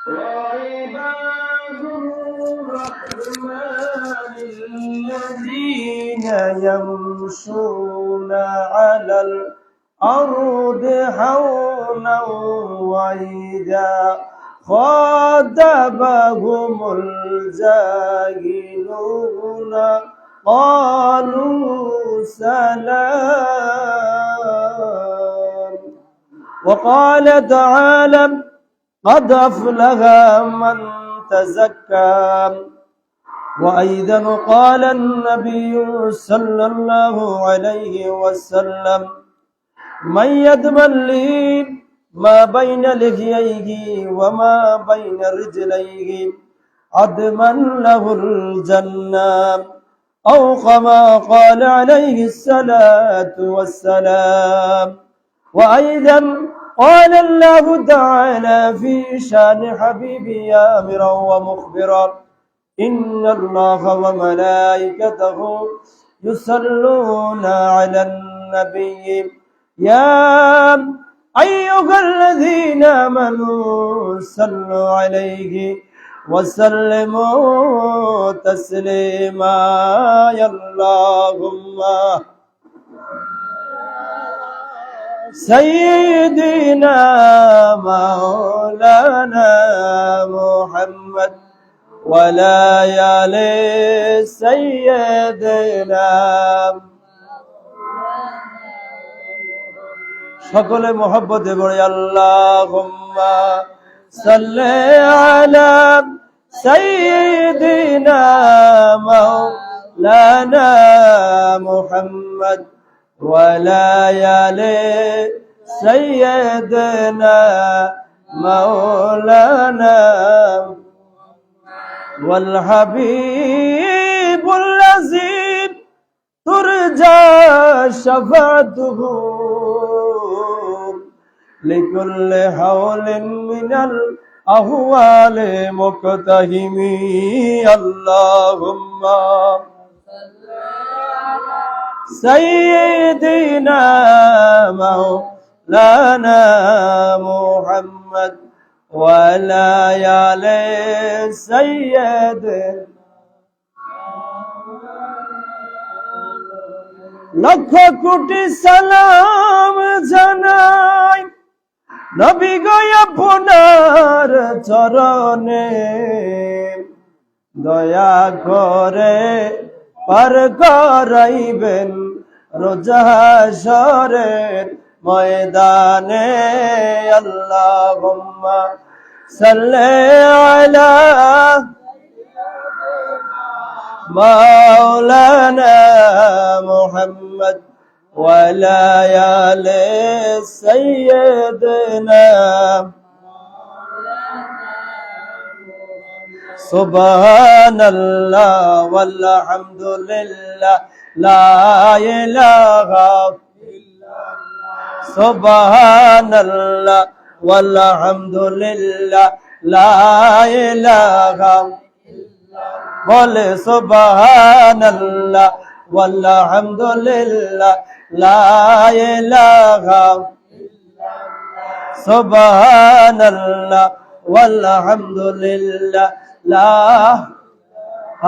وعباد الرحمن الذين يمشون على الأرض هونا وإذا خاطبهم الجاهلون قالوا سلام. وقال تعالى قد أفلح من تزكى. وأيضا قال النبي صلى الله عليه وسلم من يضمن لي ما بين لحييه وما بين رجليه أضمن له الجنة أو كما قال عليه الصلاة والسلام. وأيضا قال الله تعالى في شان حبيبي آمرا ومخبرا إن الله وملائكته يصلون على النبي يا أيها الذين آمنوا صلوا عليه وسلموا تسليما. يا اللهم سيدنا مولانا محمد ولا آل سيدنا সকলে মোহাব্বতে বলি আল্লাহুম্মা সাল্লি আলা সাইয়্যিদিনা মাওলানা মুহাম্মদ ওয়া আলা আলি সাইয়্যিদিনা মাওলানা ওয়াল হাবিবুল আযীম তুরজা শাফাআতুহু لكل حول من الأهوال مقتحم. اللهم سيدنا مولانا محمد وعلى آل سيدنا লক্ষ কোটি সালাম জানাই নবী গো আপনার চরণে দয়া করে পার করাইবেন রোজ হাশরের ময়দানে। আল্লাহুম্মা সাল্লি আলা মাওলানা মুহাম্মদ وعلى آل سيدنا سبحان الله والحمد لله لا إله إلا الله. سبحان الله والحمد لله لا إله إلا الله. বলে সুবহানাল্লাহ والحمد لله لا إله إلا الله. سبحان الله والحمد لله لا إله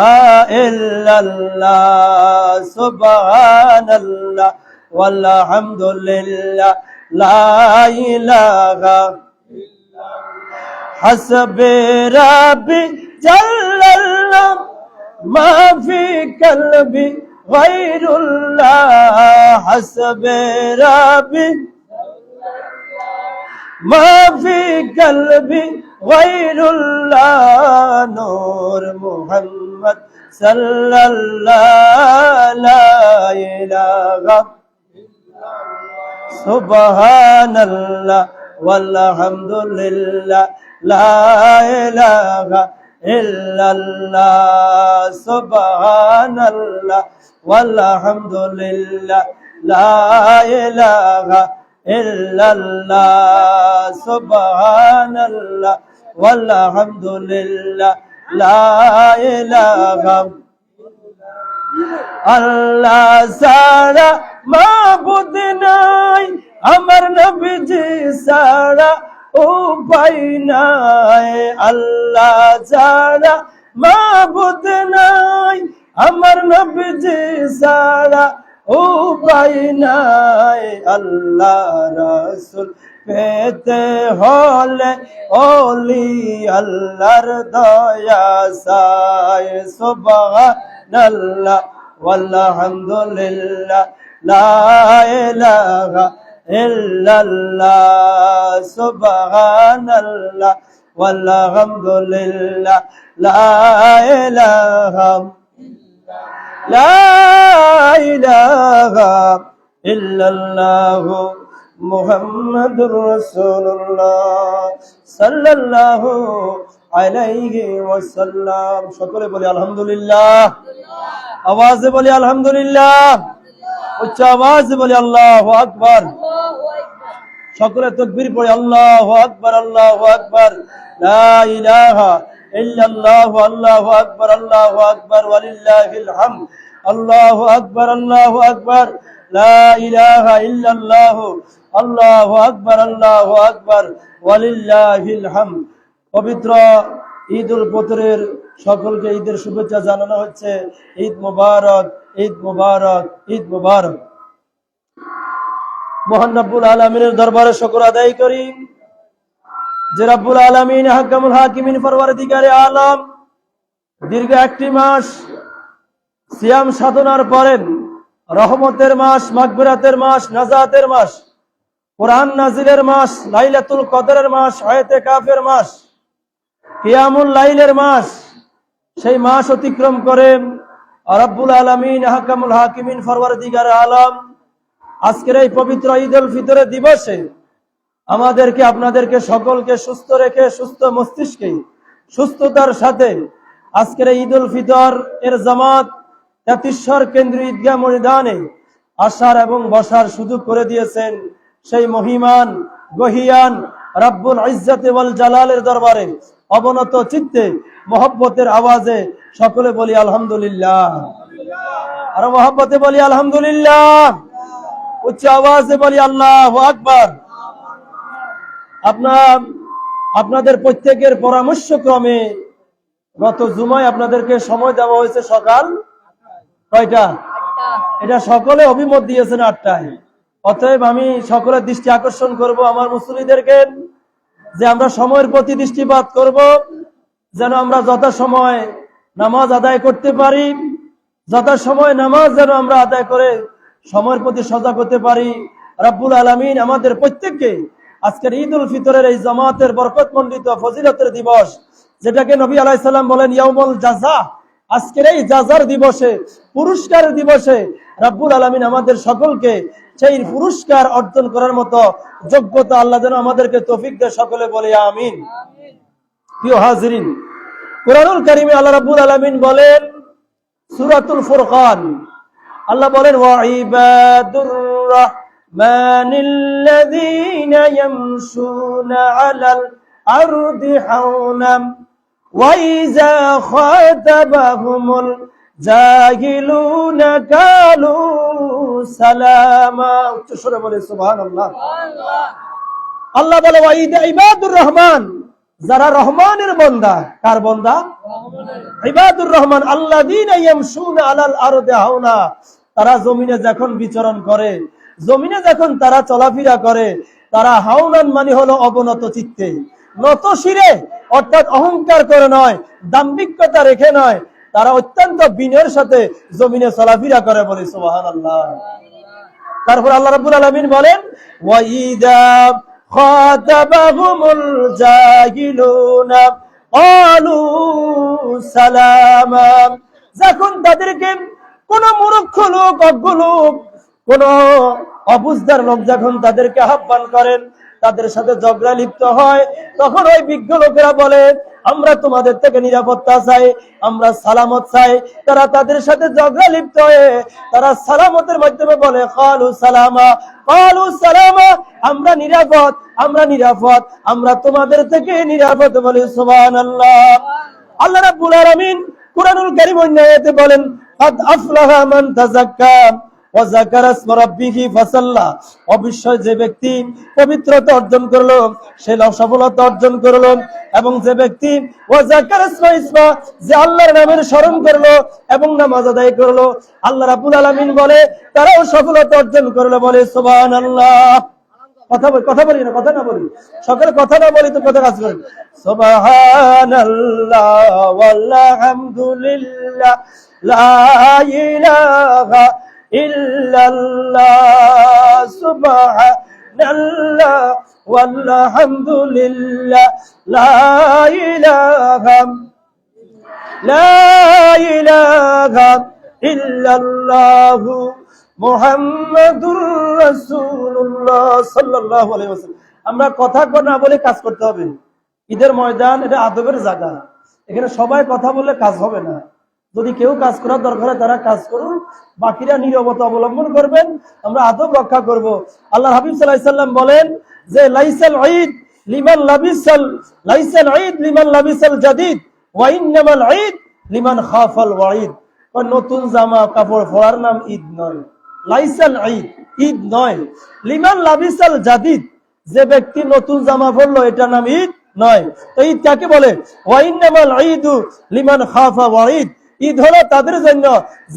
إلا الله. سبحان الله والحمد لله لا إله إلا الله. حسبي ربي جل الله ما في قلبي غير الله. حسبي ربي ما في قلبي غير الله. نور محمد صلى الله لا إله إلا الله. سبحان الله والحمد لله لا إله إلا الله. سبحان الله والحمد لله لا إله إلا الله. سبحان الله والحمد لله لا إله আল্লাহ সারা মাবুদ নাই আমার নবীজি ছাড়া উপায় নাই, আল্লাহ ছাড়া মাবুদ নাই, আমার নবীজি ছাড়া উপায় নাই, আল্লাহ রাসূল পেতে হলে ওলি আল্লাহর দয়া চাই। সুবহানাল্লাহ ওয়ালহামদুলিল্লাহ লা ইলাহা ইল্লাল্লাহ, সুবহানাল্লাহ ওয়ালহামদুলিল্লাহ লা ইলাহা ইল্লাল্লাহ মুহাম্মাদুর রাসূলুল্লাহ সাল্লাল্লাহু আলাইহি ওয়াসাল্লাম। সকলে বলি আলহামদুলিল্লাহ, আওয়াজে বলি আলহামদুলিল্লাহ, উচ্চ আওয়াজে বলি আল্লাহু আকবার। সকলে তাকবীর পড়ে আল্লাহু আকবার, আল্লাহু আকবার, লা ইলাহা ইল্লাল্লাহ, আল্লাহু আকবার, আল্লাহু আকবার, ওয়ালিল্লাহিল হামদ, আল্লাহু আকবার, আল্লাহু আকবার, লা ইলাহা ইল্লাল্লাহ, আল্লাহু আকবার, আল্লাহু আকবার, ওয়ালিল্লাহিল হামদ। পবিত্র ঈদ উল ফিতরের সকলকে ঈদের শুভেচ্ছা জানানো হচ্ছে। ঈদ মুবারক, ঈদ মুবারক, ঈদ মুবারক। মহান রব্বুল আলামিনের দরবারে শুকর আদায় করি যে রব্বুল আলামিন হাকামুল হাকিমিন পরওয়ারদিগারে আলম দীর্ঘ একটি মাস সিয়াম সাধনার পরে রহমতের মাস, মাগফিরাতের মাস, নাজাতের মাস, কোরআন নাজিলের মাস, লাইলাতুল কদরের মাস, ইতিকাফের মাস, কিয়ামুল লাইলের মাস, সেই মাস অতিক্রম করে রব্বুল আলামিন হাকামুল হাকিমিন পরওয়ারদিগারে আলম আজকের এই পবিত্র ঈদ উল ফিতরের দিবসে আমাদেরকে, আপনাদেরকে সকলকে সুস্থ রেখে, সুস্থ মস্তিষ্কে, সুস্থতার সাথে আজকের ঈদ উল ফিতর এর জামাত তেতিশ্বর কেন্দ্রীয় ঈদগাহ ময়দানে আসার এবং বসার সুযোগ করে দিয়েছেন সেই মহিমান গহিয়ান রব্বুল ইজ্জত ওয়াল জালালের দরবারে অবনত চিত্তে মহব্বতের আওয়াজে সকলে বলি আলহামদুলিল্লাহ, আর মহব্বতে বলি আলহামদুলিল্লাহ, উচ্চ আওয়াজে বলি আল্লাহু আকবার। আপনাদের প্রত্যেকের পরামর্শ ক্রমে গত জুমায় আপনাদেরকে সময় দেওয়া হয়েছে সকাল কয়টা? এটা সকলে অভিমত দিয়েছেন 8টায়। অতএব আমি সকলের দৃষ্টি আকর্ষণ করব আমার মুসল্লিদেরকে যে আমরা সময়ের প্রতি দৃষ্টিপাত করব, যেন আমরা যথাসময় নামাজ আদায় করতে পারি, যথাসময় নামাজ যেন আমরা আদায় করে সময়ের প্রতি সজাগ হতে পারি। রব্বুল আলামিন আমাদের প্রত্যেককে আজকের ঈদ উল ফিতরের এই জামাতের বরকতমণ্ডিত ফজিলতের দিবস, যেটাকে নবী আলাইহিস সালাম বলেন ইয়াউমুল জাযা, আজকের এই জাযার দিবসে, পুরস্কারের দিবসে রব্বুল আলামিন আমাদের সকলকে সেই পুরস্কার অর্জন করার মতো যোগ্যতা আল্লাহ যেন আমাদেরকে তৌফিক দেয়। সকলে বলে আমিন। প্রিয় হাজিরিন, কোরআনুল কারীমে আল্লাহ রাব্বুল আলামিন বলেন সূরাতুল ফুরকান, আল্লাহ বলেন ওয়া ইবাদুর রাহমানিল্লাযীনা ইয়ামশুনা আলাল আরদি হাওনা ওয়া ইযা খাতাবাহুমুল জাহিলুনা কালু সালামা। উচ্চ স্বরে বলে সুবহানাল্লাহ। আল্লাহ বলে ওয়া ইবাদুর রহমান, যারা রহমানের বান্দা। কার বান্দা? ইবাদুর রহমান আল্লাযীনা ইয়ামশুনা আলাল আরদি হাওনা, তারা জমিনে যখন বিচরণ করে, জমিনে যখন তারা চলাফেরা করে, তারা হাওনান মানে হলো অবনত চিত্তে, নত শিরে, অর্থাৎ অহংকার করে নয়, দাম্ভিকতা রেখে নয়, তারা অত্যন্ত বিনয়ের সাথে জমিনে চলাফেরা করে। বলে সুবহানাল্লাহ। তারপর আল্লাহ রাব্বুল আলামিন বলেন ওয়া ইযা খাতাবাহুমুল জাহিলুনা ক্বালু সালামা, যখন তাদেরকে কোন মূর্খ লোক, অজ্ঞ লোক, কোন অবুঝদার লোক যখন তাদেরকে আহ্বান করেন, তাদের সাথে ঝগড়া লিপ্ত হয়, তখন ওই বিজ্ঞ লোকেরা বলে আমরা তোমাদের থেকে নিরাপত্তা চাই, আমরা সালামত চাই। তারা তাদের সাথে ঝগড়া লিপ্ত হয়ে তারা সালামতের মাধ্যমে বলে ক্বালু সালামা, ক্বালু সালামা, আমরা নিরাপদ, আমরা নিরাপদ, আমরা তোমাদের থেকে নিরাপদ। বলে সুবহানাল্লাহ। আল্লাহ রাব্বুল আলামিন কুরআনুল কারীম আয়াতে বলেন কাদ আফলাহা মান তাযাক্কা, ওয়া যাকারা ইসমা রাব্বিহি ফাসাল্লা, অবশ্যই যে ব্যক্তি পবিত্রতা অর্জন করলো সে সফলতা অর্জন করলো। এবং যে ব্যক্তি ওয়া যাকারা ইসমা, যে আল্লাহর নামের স্মরণ করলো এবং নামাজ আদায় করলো, আল্লাহ রাব্বুল আলামিন বলে তারাও সফলতা অর্জন করলো। বলে সুবহানাল্লাহ। কথা বলি না, কথা না বলি, সকলে কথা না বলি তো কথা কাজ করেন। সুবহানাল্লাহ ওয়ালহামদুলিল্লাহ লা ইলাহা ইল্লাল্লাহ, সুবহানাল্লাহ ওয়ালহামদুলিল্লাহ লা ইলাহা ইল্লাল্লাহ মুহাম্মাদুর রাসূলুল্লাহ সাল্লাল্লাহু আলাইহি ওয়াসাল্লাম। আমরা কথা না বলে কাজ করতে হবে। ঈদের ময়দান এটা আদবের জায়গা, এখানে সবাই কথা বললে কাজ হবে না। যদি কেউ কাজ করার দরকার হয় তারা কাজ করুন, বাকিরা নীরবতা অবলম্বন করবেন, আমরা আদব রক্ষা করব। আল্লাহ হাবিব সাল্লাল্লাহু আলাইহি ওয়াসাল্লাম বলেন যে লাইসাল ঈদ লিমান লাবিসাল জাদিদ ওয়া ইন্নামাল ঈদ লিমান খাফাল ওয়াঈদ। নতুন জামা কাপড় পরার নাম ঈদ নয়, লাইসাল ঈদ, ঈদ নয়। লিমান লাবিসাল জাদিদ, যে ব্যক্তি নতুন জামা পরলো এটা নাম ঈদ নয়। তো ঈদ কাকে বলে? ওয়া ইন্নামাল ঈদু লিমান খাফা ওয়াঈদ, ঈদ হলো তাদের জন্য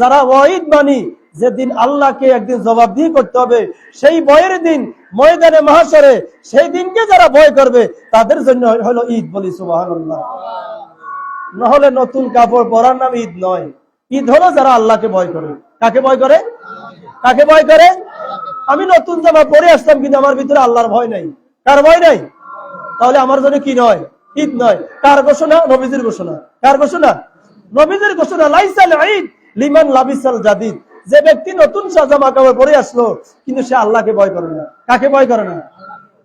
যারা ওয়াঈদ মানি, যেদিন আল্লাহকে একদিন জবাবদিহি করতে হবে, সেই ভয়ের দিন ময়দানে মাহশরে, সেই দিনকে যারা ভয় করবে তাদের জন্য হলো ঈদ। বলি সুবহানাল্লাহ। নহলে নতুন কাপড় পরার নাম ঈদ নয়। ঈদ হলো যারা আল্লাহকে ভয় করে। কাকে ভয় করে? কাকে ভয় করে? আমি নতুন জামা পরে আসলাম কিন্তু আমার ভিতরে আল্লাহর ভয় নাই। কার ভয় নাই? তাহলে আমার জন্য কি নয়? ঈদ নয়। কার ঘোষণা? নবীজির ঘোষণা। কার ঘোষণা? নবীজির ঘোষণা। লাইসাল ঈদ লিমান লাবিসাল জাদিদ, যে ব্যক্তি নতুন জামা কাপড় পরে আসলো কিন্তু সে আল্লাহকে ভয় করে না। কাকে ভয় করে না?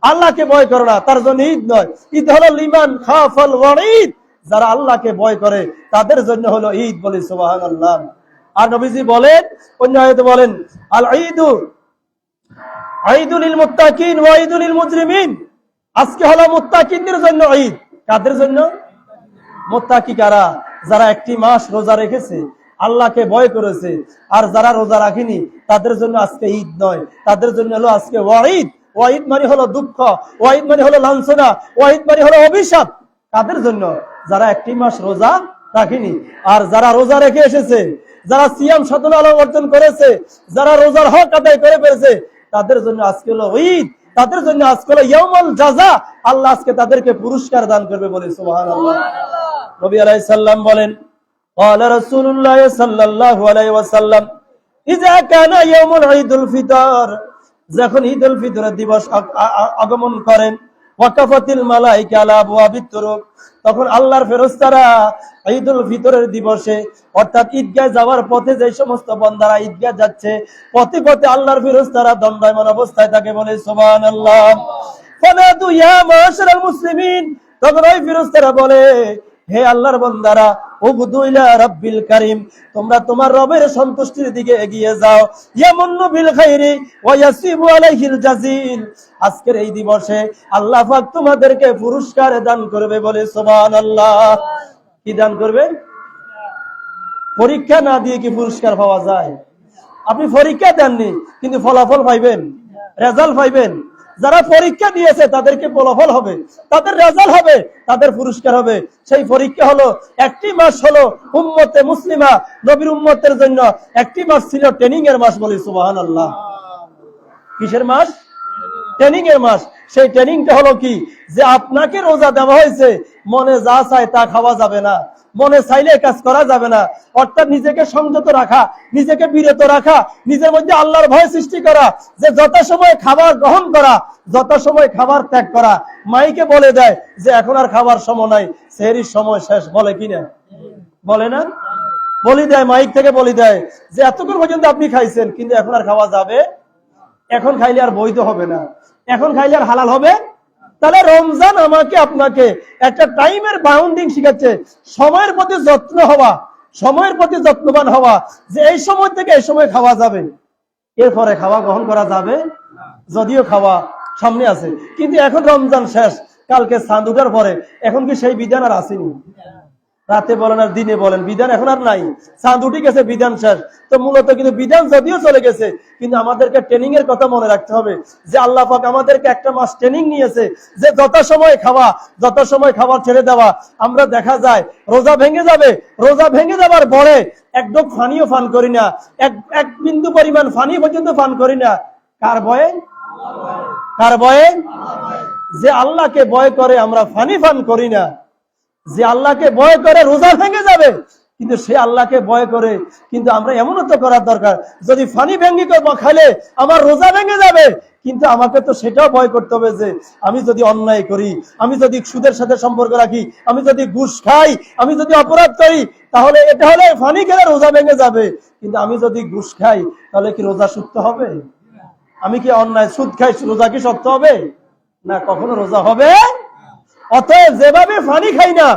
আল্লাহকে ভয় করে না, তার জন্য ঈদ নয়। ঈদ হলো লিমান খাফাল ওয়াঈদ, যারা আল্লাহকে ভয় করে তাদের জন্য হলো ঈদ। বলি সুবহানাল্লাহ। আর নবীজি বলেন, অন্য আয়াতে বলেন আল ঈদু ঈদুল লিল মুত্তাকিন ওয়া ঈদুল লিল মুজরিমিন। আজকে হলো মুত্তাকিনদের জন্য ঈদ। কাদের জন্য? মুত্তাকি কারা? যারা একটি মাস রোজা রেখেছে, আল্লাহকে ভয় করেছে। আর যারা রোজা রাখেনি তাদের জন্য আজকে ঈদ নয়, তাদের জন্য হলো আজকে ওয়াঈদ। ওয়াঈদ মানে হলো দুঃখ, ওয়াঈদ মানে হলো লাঞ্ছনা, ওয়াঈদ মানে হলো অভিশাপ। কাদের জন্য? যারা একটি মাস রোজা রাখেনি। আর যারা রোজা রেখে এসেছে, যারা সিয়াম সাধনা অর্জন করেছে, যারা রোজার হক আদায় করে ফেলেছে, তাদের জন্য আজকে হলো ঈদ, তাদের জন্য আজকে হলো ইয়াউমুল জাযা। আল্লাহ আজকে তাদেরকে পুরস্কার দান করবে। বলে সুবহানাল্লাহ। নবী আলাইহিস সালাম বলেন, ক্বালা রাসূলুল্লাহ সাল্লাল্লাহু আলাইহি ওয়াসাল্লাম ইযা কানা ইয়াউমুল ঈদুল ফিতর, যখন ঈদুল ফিতরের দিবস আগমন করেন, ওয়াকাফাতিল মালায়েকা আলা আবওয়াবিত তুরুক, তখন আল্লাহর ফেরেশতারা ঈদুল ফিতরের দিবসে অর্থাৎ ঈদগাহে যাওয়ার পথে যে সমস্ত বান্দারা ঈদগাহ যাচ্ছে, পথে পথে আল্লাহর ফেরেশতারা দণ্ডায়মান অবস্থায় থাকে। বলে সুবহানাল্লাহ। ফানাদু ইয়া মাশারাল মুসলিমিন, তখন ওই ফেরেশতারা বলে, হে আল্লাহর বান্দারা, উবদু ইলা রাব্বিল কারীম, তোমরা তোমার রবের সন্তুষ্টির দিকে এগিয়ে যাও। ইয়ামুন্নু বিল খাইরি ওয়া ইয়াসিবু আলাইহিল জাজিল, আজকের এই দিবসে আল্লাহ পাক তোমাদেরকে পুরস্কার দান করবে। বলে সুবহানাল্লাহ। কি দান করবে? পরীক্ষা না দিয়ে কি পুরস্কার পাওয়া যায়? আপনি পরীক্ষা দেননি কিন্তু ফলাফল পাইবেন, রেজাল্ট পাইবেন। যারা পরীক্ষা দিয়েছে তাদেরকে ফলাফল হবে, তাদের রেজাল্ট হবে, তাদের পুরস্কার হবে। সেই পরীক্ষা হলো একটি মাস, হলো উম্মতে মুসলিমা নবীর উম্মতের জন্য একটি মাস ছিল ট্রেনিং এর মাস। বলি সুবহানাল্লাহ। কিসের মাস? ট্রেনিং এর মাস। সেই ট্রেনিংটা হলো কি, যে আপনাকে রোজা দেওয়া হয়েছে, মনে যা চায় তা খাওয়া যাবে না, মনে চাইলে কাজ করা যাবে না। অর্থাৎ নিজেকে সংযত রাখা, নিজেকে বিরত রাখা, নিজের মধ্যে আল্লাহর ভয় সৃষ্টি করা, যে যথাসময়ে খাবার গ্রহণ করা, যথাসময়ে খাবার ত্যাগ করা। মাইকে বলে দেয় যে এখন আর খাবার সময় নাই, সেহরির সময় শেষ, বলে কিনা? বলে না? বলি দেয়, মাইক থেকে বলি দেয় যে এতক্ষণ পর্যন্ত আপনি খাইছেন কিন্তু এখন আর খাওয়া যাবে, এখন খাইলে আর বৈধ হবে না, এখন খাইলে আর হালাল হবে। তাহলে রমজান আমাকে আপনাকে একটা টাইমের বাউন্ডিং শিখাচ্ছে, সময়ের প্রতি যত্ন হওয়া, সময়ের প্রতি যত্নবান হওয়া, যে এই সময় থেকে এই সময় খাওয়া যাবে, এরপরে খাওয়া গ্রহণ করা যাবে, যদিও খাওয়া সামনে আছে। কিন্তু এখন রমজান শেষ, কালকে চাঁদ উঠার পরে এখন কি সেই বিধান আর আসেনি? রাতে বলেন আর দিনে বলেন, বিধান এখন আর নাই। চাঁদ উঠে গেছে, বিধান শেষ। তো মূলত কিন্তু বিধান যদিও চলে গেছে, কিন্তু আমাদেরকে ট্রেনিং এর কথা মনে রাখতে হবে যে আল্লাহ পাক আমাদেরকে একটা মাস ট্রেনিং নিয়েছে যে যথাসময় খাওয়া, যথাসময় খাবার ছেড়ে দেওয়া। আমরা দেখা যায় রোজা ভেঙে যাবে, রোজা ভেঙে যাবার পরে এক ডোক পানিও পান করি না, এক বিন্দু পরিমাণ পানি পর্যন্ত পান করি না। কার ভয়ে? কার ভয়ে? যে আল্লাহকে ভয় করে আমরা পানি পান করি না। যে আল্লাহকে ভয় করে রোজা ভেঙে যাবে, কিন্তু সে আল্লাহকে ভয় করে। কিন্তু আমরা এমনও তো করার দরকার, যদি ফানি ভেঙ্গি খাইলে আমার রোজা ভেঙে যাবে, কিন্তু আমাকে তো সেটাও ভয় করতে হবে যে আমি যদি অন্যায় করি, আমি যদি সুদের সাথে সম্পর্ক রাখি, আমি যদি ঘুষ খাই, আমি যদি অপরাধ করি, তাহলে এটা হলে ফানি খেলে রোজা ভেঙে যাবে। কিন্তু আমি যদি ঘুষ খাই তাহলে কি রোজা শক্ত হবে? আমি কি অন্যায় সুদ খাই, রোজা কি শক্ত হবে? না, কখনো রোজা হবে। অতএব যেভাবে পানি খাই না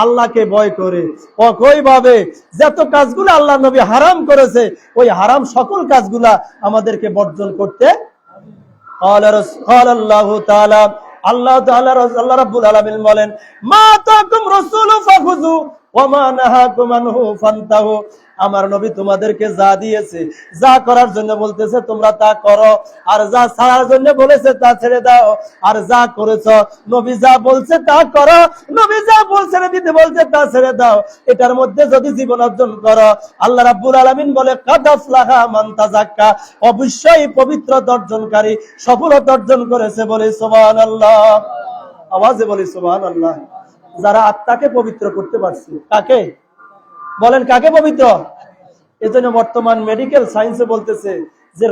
আল্লাহকে ভয় করে, একইভাবে যত কাজগুলো আল্লাহ নবী হারাম করেছে ওই হারাম সকল কাজগুলা আমাদেরকে বর্জন করতে। আল্লাহ রাব্বুল আলামিন বলেন, মা তাকুম রাসূলু ফাখুযু ওয়া মা নাহাকুম আনহু ফান্তাহু। আমার নবী তোমাদেরকে যা দিয়েছে, যা করার জন্য বলতেছে তোমরা তা করো, আর যা ছাড়ার জন্য বলেছে তা ছেড়ে দাও। আর যা করেছো, নবী যা বলছে তা করো, নবী যা বলছে দিতে বলছে তা ছেড়ে দাও। এটার মধ্যে যদি জীবন অর্জন করো, আল্লাহ রাব্বুল আলামিন বলে কাদ আফলাহা মান তাযাক্কা, অবশ্যই পবিত্রতা অর্জনকারী সফলতা অর্জন করেছে। বলে সুবহানাল্লাহ, আওয়াজে বলি সুবহানাল্লাহ। যারা আত্মাকে পবিত্র করতে পারছে, কাকে বলেন? কাকে পবিত্র? এজন্য বর্তমান মেডিকেল সায়েন্সে বলতেছে যে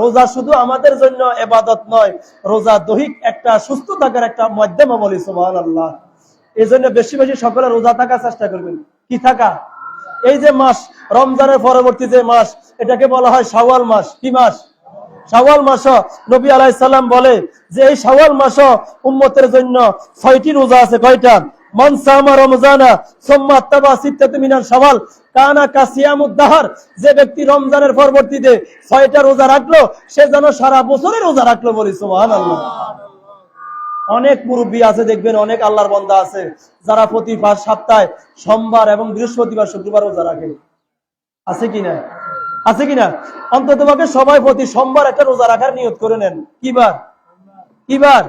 রোজা শুধু আমাদের জন্য ইবাদত নয়, রোজা দৈহিক একটা সুস্থ থাকার একটা মাধ্যম। বলি সুবহানাল্লাহ। এজন্য বেশি বেশি সকলে রোজা থাকার চেষ্টা করবেন। কি থাকা? এই যে মাস রমজানের পরবর্তী যে মাস, এটাকে বলা হয় শাওয়াল মাস। কি মাস? শাওয়াল মাস। নবী আলাইহিস সালাম বলে যে এই শাওয়াল মাস উম্মতের জন্য 6টি রোজা আছে। কয়টা? মান সামা রমজানা সুম্মা তাবা সিত্তাত মিনাল শাওয়াল কানা কাসিয়ামুদ দাহর। যে ব্যক্তি রমজানের পরবর্তীতে 6টা রোজা রাখলো, সে যেন সারা বছরই রোজা রাখলো। বলি সুবহানাল্লাহ। অনেক মুরব্বী আছে দেখবেন, অনেক আল্লাহর বান্দা আছে যারা প্রতি সপ্তাহে সোমবার এবং বৃহস্পতিবার শুক্রবার রোজা রাখে। আছে কিনা? আছে কিনা? অন্তত পক্ষে সবাই প্রতি সোমবার একটা রোজা রাখার নিয়ত করে নেন। কিবার? কিবার?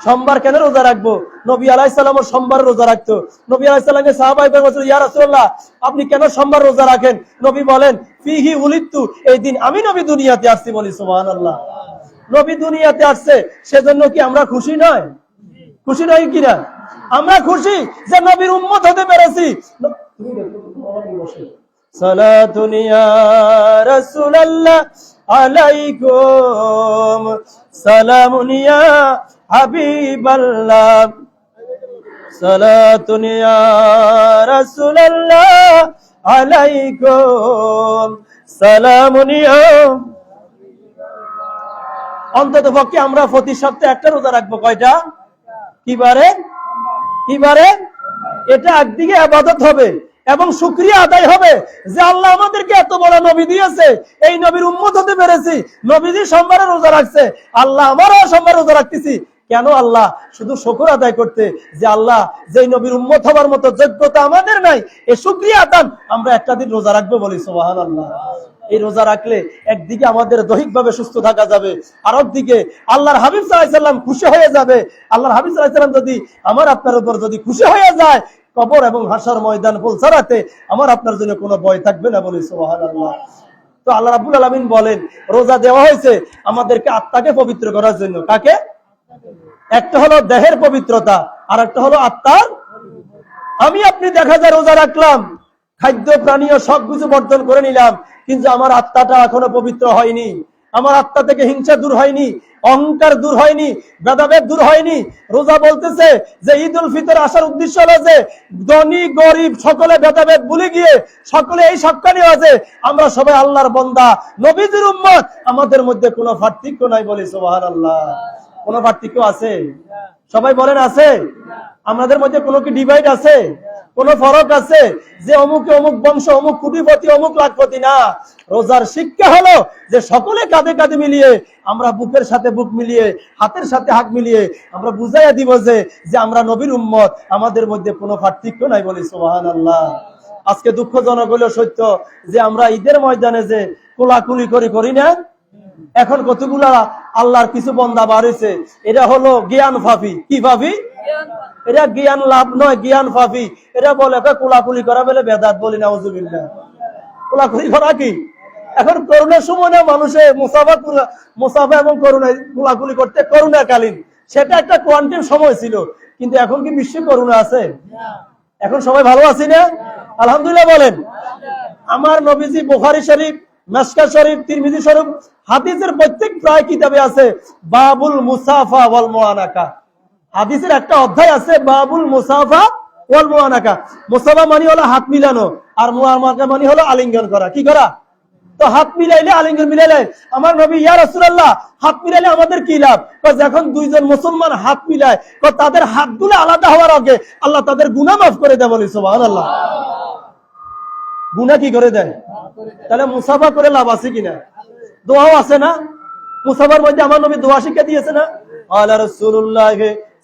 সোমবার কেন রোজা রাখবো? নবী আলাইহিস সালাম সোমবার রোজা রাখতো। নবী আলাইহিস সালামকে সাহাবায়ে বলছিল, ইয়া রাসূলুল্লাহ আপনি কেন সোমবার রোজা রাখেন? নবী বলেন, ফিহি উলিদতু, এই দিন আমি নবী দুনিয়াতে আসছি। বলি সুবহানাল্লাহ। নবী দুনিয়াতে আসছে, সেজন্য কি আমরা খুশি নয়? খুশি নয় কিনা? আমরা খুশি যে নবীর উম্মত হতে পেরেছি। সালাতুন ইয়া রাসূলুল্লাহ আলাইকুম, সালামুন ইয়া হাবিবাল্লাহ, সালাতুন ইয়া রাসূলুল্লাহ আলাইকুম, সালামুন ইয়া। অন্তত পক্ষে আমরা প্রতি সপ্তাহে একটা রোজা রাখবো। কয়টা? কিবারে? কিবারে? এটা একদিকে ইবাদত হবে এবং শুকরিয়া আদায় হবে যে আল্লাহ আমাদেরকে এত বড় নবী দিয়েছে, এই নবীর উম্মত হতে পেরেছি। নবীজি সোমবারে রোজা রাখছে, আল্লাহ আমারও সোমবার রোজা রাখতেছি। কেন? আল্লাহ শুধু শুকর আদায় করতে, যে আল্লাহ যেই নবীর উম্মত হবার মতো যোগ্যতা আমাদের নাই, এই শুকরিয়া আদান আমরা একটা দিন রোজা রাখবো। বলি সুবহানাল্লাহ। এই রোজা রাখলে একদিকে আমাদের দৈহিকভাবে সুস্থ থাকা যাবে, আর একদিকে আল্লাহর হাবিব সাল্লাল্লাহু আলাইহি সাল্লাম খুশি হয়ে যাবে। আল্লাহর হাবিব সাল্লাল্লাহু আলাইহি সাল্লাম যদি আমার আপনার উপর যদি খুশি হয়ে যায়, কবর এবং হাসর ময়দান পৌঁছাতে আমার আপনার জন্য কোনো ভয় থাকবে না। বলি সুবহানাল্লাহ। তো আল্লাহ রাব্বুল আলামিন বলেন, রোজা দেওয়া হয়েছে আমাদেরকে আত্মাকে পবিত্র করার জন্য। কাকে? একটা হলো দেহের পবিত্রতা, আর একটা হলো আত্মার। আমি আপনি দেখা যায় রোজা রাখলাম, খাদ্য প্রাণীয় সবকিছু বর্জন করে নিলাম, কিন্তু আমার আত্মাটা এখনো পবিত্র হয়নি। আমার আত্মা থেকে হিংসা দূর হয়নি, অহংকার দূর হয়নি, ভেদাভেদ দূর হয়নি। রোজা বলতেছে যে ঈদ উল ফিতর আসার উদ্দেশ্য হলো যে ধনী গরিব সকলে ভেদাভেদ ভুলে গিয়ে সকলে এই সাক্ষাৎ নেওয়া যে আমরা সবাই আল্লাহর বান্দা, নবীজির উম্মত, আমাদের মধ্যে কোনো পার্থক্য নাই। বলি সুবহানাল্লাহ। কোনো পার্থক্য আছে? সবাই বলেন আছে? আমাদের মধ্যে কোনো কি ডিভাইড আছে? কোন ফরক আছে যে অমুক অমুক বংশ, অমুক কোটিপতি, অমুক লাখপতি? না। রোজার শিক্ষা হলো যে সকলে কাঁধে কাঁধে মিলিয়ে, আমরা বুকের সাথে বুক মিলিয়ে, হাতের সাথে হাত মিলিয়ে আমরা বুঝাইয়া দিব যে আমরা নবীর উম্মত, আমাদের মধ্যে কোনো পার্থক্য নাই। বলি সুবহানাল্লাহ। আজকে দুঃখজনক হলো সত্য যে আমরা ঈদের ময়দানে যে কোলাকুলি করি না, এখন কতগুলা আল্লাহর কিছু বন্দা বার হয়েছে, এটা হলো জ্ঞান ফাফি। কি ফাফি? এরা জ্ঞান লাভ নয়, জ্ঞান ফাফি। এরা বলে কোলাকুলি করা বলে বেদাত। বলি নাউজুবিল্লাহ। কোলাকুলি করা কি? এখন করোনার সময় না মানুষে মুসাফা এবং করোনায় কোলাকুলি করতে, করোনাকালীন সেটা একটা কোয়ান্টিম সময় ছিল, কিন্তু এখন কি বিশ্বে করোনা আছে? এখন সবাই ভালো আছি না? আলহামদুলিল্লাহ বলেন। আমার নবীজি বুখারী শরীফ, মিশকাত শরীফ, তিরমিজি শরীফ, হাদিসের প্রত্যেক প্রায় কিতাবে আছে বাবুল মুসাফা ওয়াল মুআনাকা। হাদিসের একটা অধ্যায় আছে বাবুল মুসাফা ওয়াল মুআনাকা। মুসাফা মানে হলো হাত মিলানো, আর মুআনাকা মানে হলো আলিঙ্গন করা। কি করা? তো হাত মিলাইলে, আলিঙ্গন মিলাইলে, আমার নবী ইয়া রাসূলুল্লাহ হাত মিলাইলে আমাদের কি লাভ? যখন দুইজন মুসলমান হাত মিলায়, তাদের হাতগুলো আলাদা হওয়ার আগে আল্লাহ তাদের গুনাহ মাফ করে দেয়। বলি সুবহানাল্লাহ। গুনাহ কি করে দেয়? তাহলে মুসাফা করে লাভ আছে কিনা? দোয়াও আছে না? মুসাফার মধ্যে আমার নবী দোয়া শিক্ষা দিয়েছে না? আলা রাসূলুল্লাহ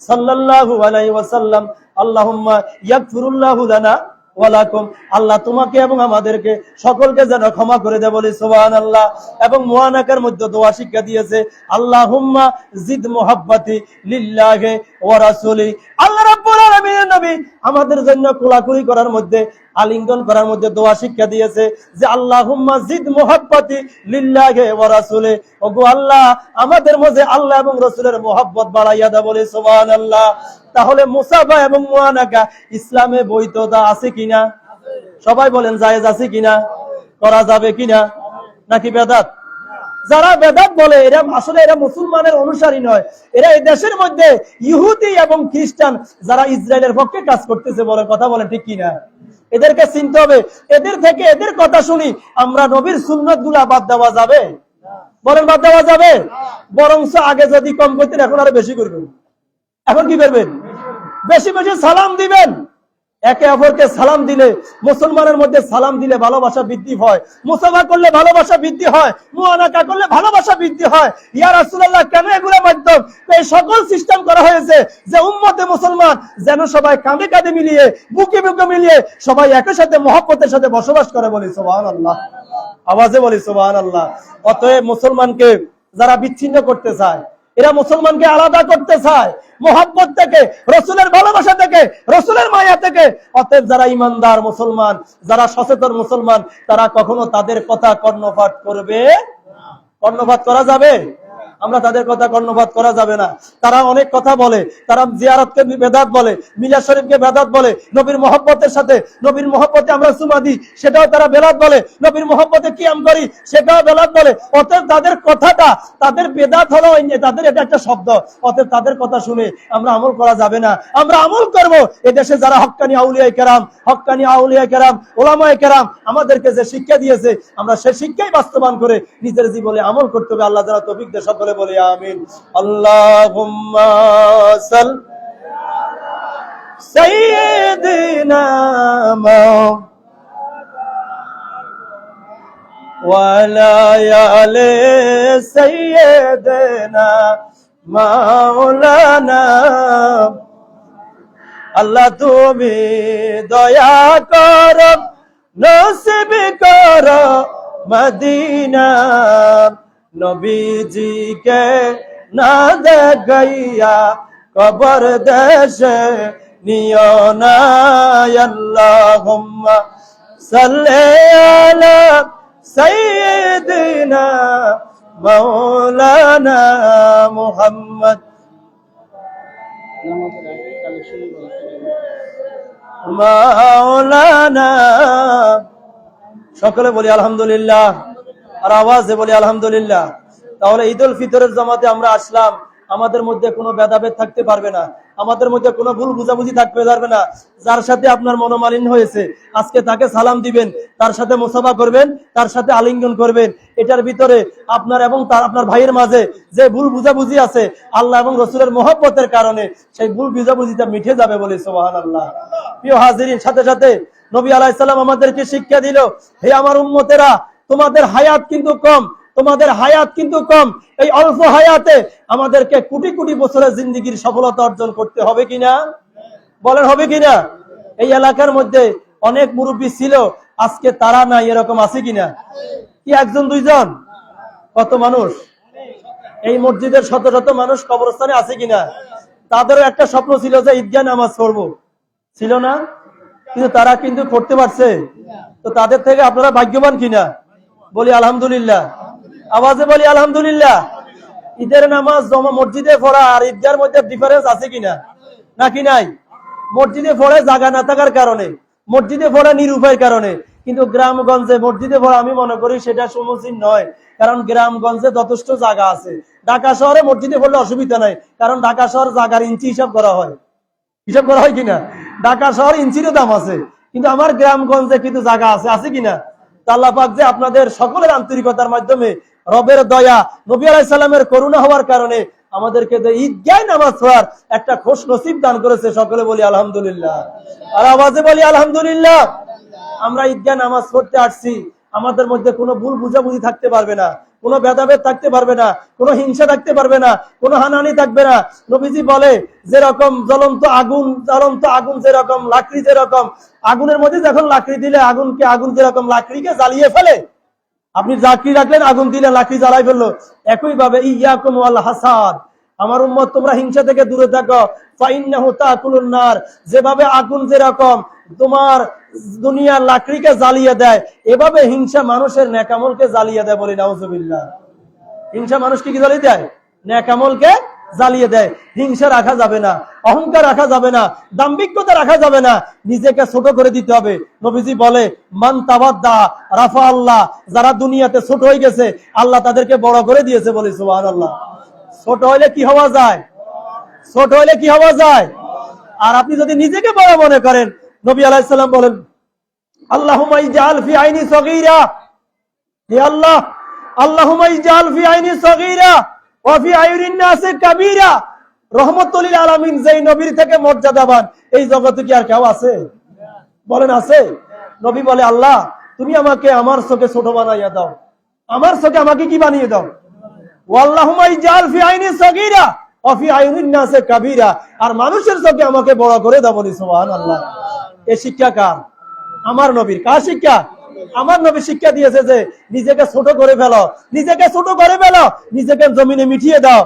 সাল্লাল্লাহু আলাইহি ওয়াসাল্লাম আল্লাহুম্মা ইয়াগফিরুল্লাহু লানা ওয়া লাকুম। আল্লাহ তোমাকে এবং আমাদেরকে সকলকে যেন ক্ষমা করে দেয়। বলি সুবহানাল্লাহ। এবং মুআনাকার মধ্যে দোয়া শিক্ষা দিয়েছে আল্লাহুম্মা জিদ মুহাব্বতি লিল্লাহি ওয়া রাসূলি। আল্লাহ রাব্বুল আলামিনের নবী আমাদের জন্য কোলাকুলি করার মধ্যে, আলিঙ্গন করার মধ্যে দোয়া শিক্ষা দিয়েছে যে আল্লাহুম্মা জিদ মুহাব্বতি লিল্লাহি ওয়া রাসূলি। ওগো আল্লাহ আমাদের মধ্যে আল্লাহ এবং রাসূলের মুহাব্বত বাড়াইয়া দাও। বলি সুবহানাল্লাহ। তাহলে মুসাফা এবং মুআনাকা ইসলামে বৈধতা আছে কিনা? সবাই বলেন জায়েজ আছে কিনা? করা যাবে কিনা? নাকি বেদাত? যারা বেদাত বলে এরা আসলে এরা মুসলমানের অনুসারী নয়। এরা এই দেশের মধ্যে ইহুদি এবং খ্রিস্টান যারা ইসরায়েলের পক্ষে কাজ করতেছে বলে কথা বলে, ঠিক কিনা? এদেরকে চিনতে হবে। এদের থেকে, এদের কথা শুনি আমরা নবীর সুন্নাত গুলা বাদ দেওয়া যাবে? বলেন বাদ দেওয়া যাবে? বরঞ্চ আগে যদি কম করতেন এখন আরো বেশি করবেন। এখন কি করবেন? বেশি বেশি সালাম দিবেন। একে অপরকে সালাম দিলে, মুসলমানের মধ্যে সালাম দিলে ভালোবাসা বৃদ্ধি হয়, মুসাফা করলে ভালোবাসা বৃদ্ধি হয়, মুআনাকা করলে ভালোবাসা বৃদ্ধি হয়। ইয়া রাসূলুল্লাহ কেন এগুলোর মাধ্যম এই সকল সিস্টেম করা হয়েছে যে উম্মতে মুসলমান যেন সবাই কাঁধে কাঁধে মিলিয়ে, বুকে বুকে মিলিয়ে সবাই একই সাথে মহব্বতের সাথে বসবাস করে। বলি সুবহানাল্লাহ। আওয়াজে বলি সুবহানাল্লাহ। অতএব মুসলমানকে যারা বিচ্ছিন্ন করতে চায়, এরা মুসলমানকে আলাদা করতে চায় মোহাব্বত থেকে, রসুলের ভালোবাসা থেকে, রসুলের মায়া থেকে। অতএব যারা ইমানদার মুসলমান, যারা সচেতন মুসলমান, তারা কখনো তাদের কথা কর্ণপাত করবে? কর্ণপাত করা যাবে? আমরা তাদের কথা কর্ণপাত করা যাবে না। তারা অনেক কথা বলে, তারা জিয়ারতকে বেদাত বলে, মিলাদ শরীফকে বেদাত বলে, নবীর মহব্বতের সাথে, নবীর মহব্বতে আমরা সুমা দিই সেটাও তারা বেদাত বলে, নবীর মহব্বতে কিয়াম করি সেটাও বেদাত বলে। অতএব তাদের কথাটা, তাদের বেদাত হলো তাদের এটা একটা শব্দ। অতএব তাদের কথা শুনে আমরা আমল করা যাবে না। আমরা আমল করব এদেশে যারা হক্কানি আউলিয়ায়ে কেরাম, হক্কানি আউলিয়ায়ে কেরাম, উলামায়ে কেরাম আমাদেরকে যে শিক্ষা দিয়েছে, আমরা সেই শিক্ষাই বাস্তবায়ন করে নিজের জীবনে আমল করতে হবে। আল্লাহ যারা তৌফিক দেয় সকলে বলি আমিন। আল্লাহুম্মা সাল্লি সাইয়্যিদিনা ওয়া আলা আলি সাইয়্যিদিনা মাওলানা। আল্লাহ তুমি দয়া করো, নসিব করো মদিনা। নবীজিকে না দেখাইয়া কবর দেশে নিও না। আল্লাহুম্মা সাল্লি আলা সাইয়্যিদিনা মাওলানা মুহাম্মদ। মাওলানা। সকলে বলি আলহামদুলিল্লাহ, আর আওয়াজে বলি আলহামদুলিল্লাহ। তাহলে ঈদুল ফিতরের জামাতে আমরা আসলাম, আমাদের মধ্যে কোনো ভেদাভেদ থাকতে পারবে না, আমাদের মধ্যে কোনো ভুল বুঝাবুঝি থাকতে পারবে না। যার সাথে আপনার মনোমালিন্য হয়েছে আজকে তাকে সালাম দিবেন, তার সাথে মুসাফা করবেন, তার সাথে আলিঙ্গন করবেন। এটার ভিতরে আপনার এবং আপনার ভাইয়ের মাঝে যে ভুল বুঝাবুঝি আছে, আল্লাহ এবং রসুলের মহব্বতের কারণে সেই ভুল বুঝাবুঝিটা মিটে যাবে বলে সুবহানাল্লাহ। প্রিয় হাজিরিন, সাথে সাথে নবী আলাইহিস সালাম আমাদেরকে শিক্ষা দিল, হে আমার উম্মতেরা, তোমাদের হায়াত কিন্তু কম, তোমাদের হায়াত কিন্তু কম। এই অল্প হায়াতে আমাদেরকে কোটি কোটি বছরের জিন্দেগির সফলতা অর্জন করতে হবে কিনা? বলেন হবে কিনা? এই এলাকার মধ্যে অনেক মুরব্বী ছিল, আজকে তারা নাই, এরকম আছে কিনা? কি একজন দুইজন? কত মানুষ? এই মসজিদের শত শত মানুষ কবরস্থানে আছে কিনা? তাদেরও একটা স্বপ্ন ছিল যে ঈদগাহ নামাজ পড়বো, ছিল না? কিন্তু তারা কিন্তু করতে পারছে। তো তাদের থেকে আপনারা ভাগ্যবান কিনা? বলি আলহামদুলিল্লাহ, আওয়াজে বলি আলহামদুলিল্লাহ। ঈদের নামাজ জমা মসজিদে পড়া আর ঈদগাহের মধ্যে ডিফারেন্স আছে কিনা? নাকি নাই? মসজিদে পড়ে জায়গা না থাকার কারণে, মসজিদে পড়া নিরুপায়ের কারণে। কিন্তু গ্রামগঞ্জে মসজিদে পড়া আমি মনে করি সেটা সমীচীন নয়, কারণ গ্রামগঞ্জে যথেষ্ট জায়গা আছে। ঢাকা শহরে মসজিদে পড়লে অসুবিধা নাই, কারণ ঢাকা শহর জায়গার ইঞ্চি হিসাব করা হয়। হিসাব করা হয় কিনা? ঢাকা শহর ইঞ্চিরও দাম আছে, কিন্তু আমার গ্রামগঞ্জে কিন্তু জায়গা আছে, আছে কিনা? আল্লাহ পাক যে আপনাদের সকলের আন্তরিকতার মাধ্যমে, রবের দয়া, নবী আলাইহিস সালামের করুণা হওয়ার কারণে আমাদেরকে ঈদগাহ নামাজ পড়ার একটা খুশ নসিব দান করেছে। সকলে বলি আলহামদুলিল্লাহ, আর আওয়াজে বলি আলহামদুলিল্লাহ। আমরা ঈদগাহ নামাজ পড়তে আসছি, আমাদের মধ্যে কোনো ভুল বুঝাবুঝি থাকতে পারবে না, কোনো ভেদাভেদ থাকতে পারবে না, কোনো হিংসা থাকতে পারবে না, কোনো হানাহানি থাকবে না। নবীজি বলে, যেরকম জ্বলন্ত আগুন যেরকম লাকড়ি, যেরকম আগুনের মধ্যে যখন লাকড়ি দিলে আগুন যেরকম লাকড়িকে জ্বালিয়ে ফেলে, আপনি লাকড়ি রাখলেন, আগুন দিলে লাকড়ি জ্বালাই ফেললো, একইভাবে ইয়াকুম ওয়াল হাসাদ, আমার উম্মত তোমরা হিংসা থেকে দূরে থাকো, ফাইন্নাহু তাকুলুন নার, যেভাবে আগুন যেরকম তোমার দুনিয়ার লাকড়িকে জ্বালিয়ে দেয়, এভাবে হিংসা মানুষের নেক আমলকে জ্বালিয়ে দেয়। বলি নাউজুবিল্লাহ। হিংসা মানুষকে কি জ্বালিয়ে দেয়? নেক আমলকে জ্বালিয়ে দেয়। হিংসা রাখা যাবে না, অহংকার রাখা যাবে না, দাম্ভিকতা রাখা যাবে না, নিজেকে ছোট করে দিতে হবে। নবীজি বলে, মান তাওয়াদ্দা রাফা আল্লাহ, যারা দুনিয়াতে ছোট হয়ে গেছে আল্লাহ তাদেরকে বড় করে দিয়েছে। বলি সুবহানাল্লাহ। ছোট হইলে কি হওয়া যায়? ছোট হইলে কি হওয়া যায়? আর আপনি যদি নিজেকে বড় মনে করেন, নবী আলাইহিস সালাম বলেন, আল্লাহুম্মা ইজআল ফি আইনি সগীরা, হে আল্লাহ, আল্লাহুম্মা ইজআল ফি আইনি সগীরা ওয়া ফি আইয়ুনিন নাসি কাবীরা। রহমাতুল লিল আলামিন যেই নবীর থেকে মর্যাদাবান এই জগতে কি আর কেউ আছে? বলেন আছে? নবী বলে, আল্লাহ তুমি আমাকে আমার চোখে ছোট বানাইয়া দাও, আমার চোখে আমাকে কি বানিয়ে দাও। ওয়াল্লাহুম্মা ইজআল ফি আইনি সগীরা ওয়া ফি আইয়ুনিন নাসি কাবীরা, আর মানুষের চোখে আমাকে বড় করে দাও। বলি সুবহানাল্লাহ। এই শিক্ষা কার? আমার নবীর। কার শিক্ষা? আমার নবী শিক্ষা দিয়েছে যে নিজেকে ছোট করে ফেলো, নিজেকে ছোট করে ফেলো, নিজেকে জমিনে মিটিয়ে দাও।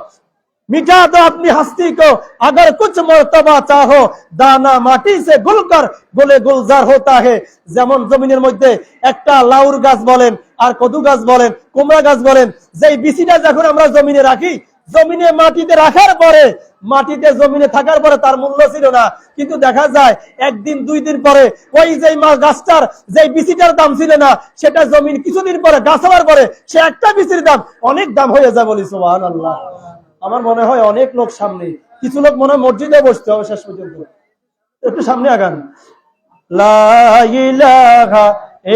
মিঠা দো আপনি হস্তি কো, अगर कुछ मर्तबा चाहो दाना माटी से गुलकर गोले गुलजार होता है। যেমন জমিনের মধ্যে একটা লাউর গাছ বলেন আর কদু গাছ বলেন, কুমড়া গাছ বলেন, যেই বিচিটা যখন আমরা জমিনে রাখি, জমিনে মাটিতে রাখার পরে, মাটিতে জমিনে থাকার পরে তার মূল্য ছিল না, কিন্তু দেখা যায় একদিন দুই দিন পরে ওই যে গাছটার যে বিচিটার দাম ছিল না, সেটা জমিন কিছুদিন পরে গাছ হওয়ার পরে সে একটা বিচির দাম অনেক দাম হয়ে যায়। বলি সুবহানাল্লাহ। আমার মনে হয় অনেক লোক সামনে, কিছু লোক মনে হয় মসজিদে বসতে হবে শেষ পর্যন্ত। একটু সামনে আগান। লা ইলাহা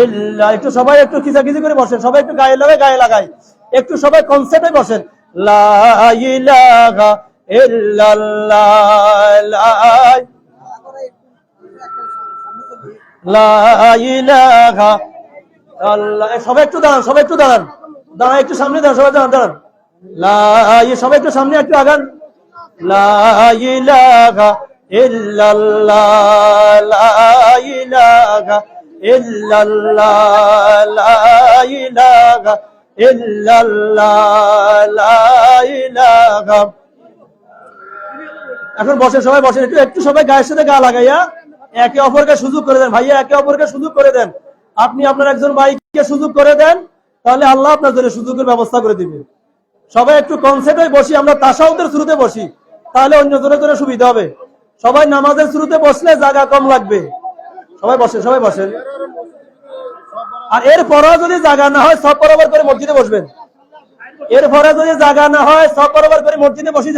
ইল্লাল্লাহ। একটু সবাই একটু খিচাখিচি করে বসেন, সবাই একটু গায়ে লাগায়, একটু সবাই কনসেপ্টে বসেন। লা ইলাহা ইল্লাল্লাহ, লা ইলাহা আল্লাহ। সবাই একটু দাঁড়ান, দাঁড়ান, একটু সামনে দাঁড়ান, সবাই দাঁড়ান। সবাই একটু সামনে একটু আগান। লা ইলাহা ইল্লাল্লাহ, লা ইলাহা ইল্লাল্লাহ, লা ইলাহা ইল্লাল্লাহ, লা ইলাহা। এখন বসেন, সবাই বসেন, একটু সবাই গায়ের সাথে গা লাগাইয়া একে অপরকে সুযোগ করে দেন। ভাইয়া একে অপরকে সুযোগ করে দেন। আপনি আপনার একজন ভাইকে সুযোগ করে দেন, তাহলে আল্লাহ আপনার জন্য সুযোগের ব্যবস্থা করে দিবে। সবাই একটু কনসেপ্টে বসি, আমরা তাশাহুদের শুরুতে বসি, তাহলে অন্যজনের জন্য সুবিধা হবে। সবাই নামাজের শুরুতে বসলে জায়গা কম লাগবে। সবাই বসেন। আর এরপরও যদি জায়গা না হয় সব বরাবর করে মসজিদে বসবেন। এরপরে যদি জায়গা না হয় সব বরাবর করে মসজিদে বসি।